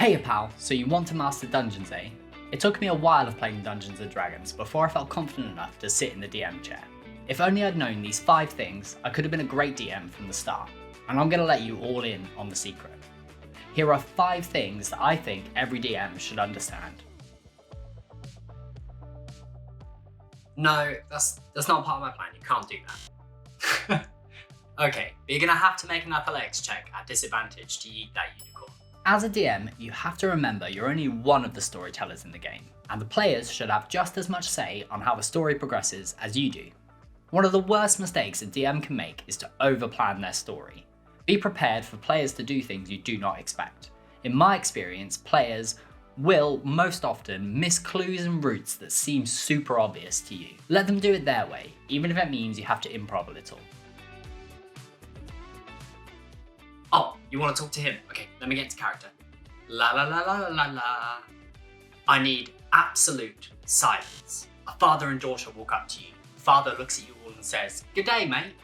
Hey pal, so you want to master dungeons, eh? It took me a while of playing Dungeons & Dragons before I felt confident enough to sit in the DM chair. If only I'd known these 5 things, I could have been a great DM from the start. And I'm going to let you all in on the secret. Here are 5 things that I think every DM should understand. No, that's not part of my plan. You can't do that. Okay, but you're gonna have to make an athletics check at disadvantage to yeet that unicorn. As a DM, you have to remember you're only one of the storytellers in the game, and the players should have just as much say on how the story progresses as you do. One of the worst mistakes a DM can make is to overplan their story. Be prepared for players to do things you do not expect. In my experience, players will most often miss clues and routes that seem super obvious to you. Let them do it their way, even if it means you have to improv a little. Oh, you want to talk to him? Okay, let me get into character. La la la la la la. I need absolute silence. A father and daughter walk up to you. Father looks at you all and says, "Good day, mate."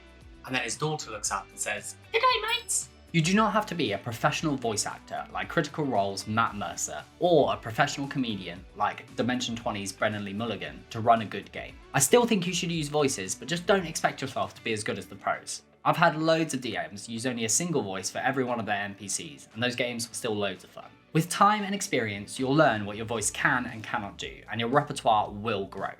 And then his daughter looks up and says, "Good day, mates." You do not have to be a professional voice actor like Critical Role's Matt Mercer, or a professional comedian like Dimension 20's Brennan Lee Mulligan to run a good game. I still think you should use voices, but just don't expect yourself to be as good as the pros. I've had loads of DMs use only a single voice for every one of their NPCs, and those games were still loads of fun. With time and experience, you'll learn what your voice can and cannot do, and your repertoire will grow.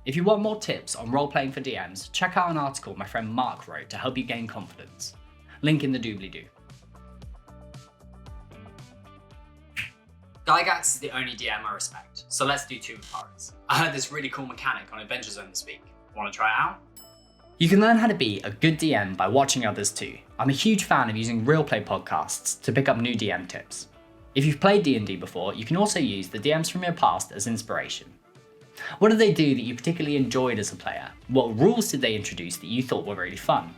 If you want more tips on role-playing for DMs, check out an article my friend Mark wrote to help you gain confidence. Link in the doobly-doo. Gygax is the only DM I respect, so let's do 2 Vaparas. I heard this really cool mechanic on Adventure Zone this week. Want to try it out? You can learn how to be a good DM by watching others too. I'm a huge fan of using real play podcasts to pick up new DM tips. If you've played D&D before, you can also use the DMs from your past as inspiration. What did they do that you particularly enjoyed as a player? What rules did they introduce that you thought were really fun?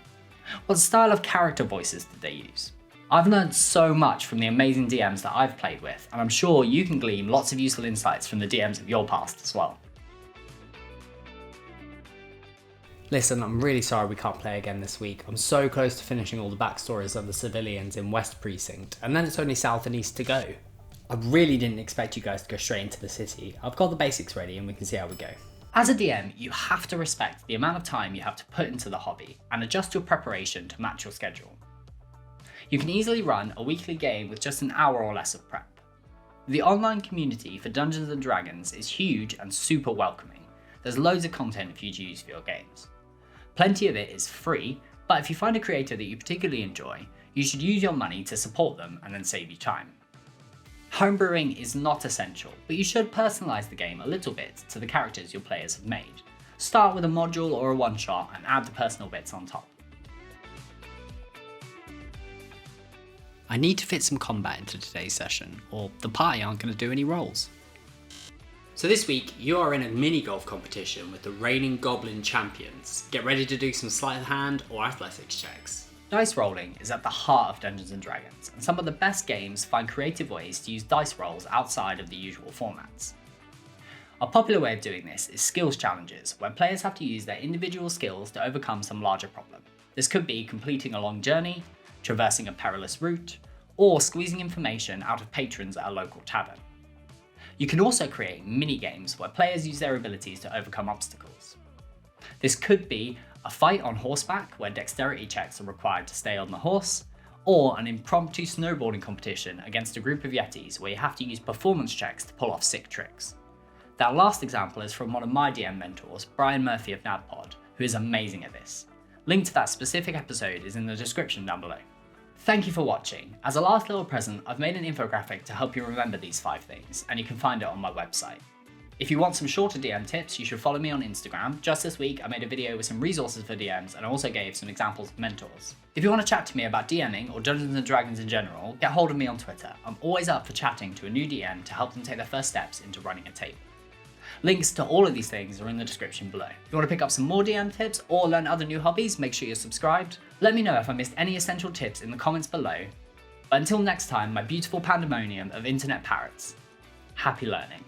What style of character voices did they use? I've learned so much from the amazing DMs that I've played with, and I'm sure you can glean lots of useful insights from the DMs of your past as well. Listen, I'm really sorry we can't play again this week. I'm so close to finishing all the backstories of the civilians in West Precinct, and then it's only south and east to go. I really didn't expect you guys to go straight into the city. I've got the basics ready and we can see how we go. As a DM, you have to respect the amount of time you have to put into the hobby and adjust your preparation to match your schedule. You can easily run a weekly game with just an hour or less of prep. The online community for Dungeons & Dragons is huge and super welcoming. There's loads of content for you to use for your games. Plenty of it is free, but if you find a creator that you particularly enjoy, you should use your money to support them and then save you time. Homebrewing is not essential, but you should personalise the game a little bit to the characters your players have made. Start with a module or a one-shot and add the personal bits on top. I need to fit some combat into today's session, or the party aren't going to do any rolls. So this week, you are in a mini-golf competition with the reigning Goblin champions. Get ready to do some sleight of hand or athletics checks. Dice rolling is at the heart of Dungeons & Dragons, and some of the best games find creative ways to use dice rolls outside of the usual formats. A popular way of doing this is skills challenges, where players have to use their individual skills to overcome some larger problem. This could be completing a long journey, traversing a perilous route, or squeezing information out of patrons at a local tavern. You can also create mini-games where players use their abilities to overcome obstacles. This could be a fight on horseback where dexterity checks are required to stay on the horse, or an impromptu snowboarding competition against a group of Yetis where you have to use performance checks to pull off sick tricks. That last example is from one of my DM mentors, Brian Murphy of NADPod, who is amazing at this. Link to that specific episode is in the description down below. Thank you for watching. As a last little present, I've made an infographic to help you remember these 5 things, and you can find it on my website. If you want some shorter DM tips, you should follow me on Instagram. Just this week, I made a video with some resources for DMs, and I also gave some examples of mentors. If you want to chat to me about DMing or Dungeons & Dragons in general, get hold of me on Twitter. I'm always up for chatting to a new DM to help them take their first steps into running a table. Links to all of these things are in the description below. If you want to pick up some more DM tips or learn other new hobbies, make sure you're subscribed. Let me know if I missed any essential tips in the comments below. But until next time, my beautiful pandemonium of internet parrots, happy learning.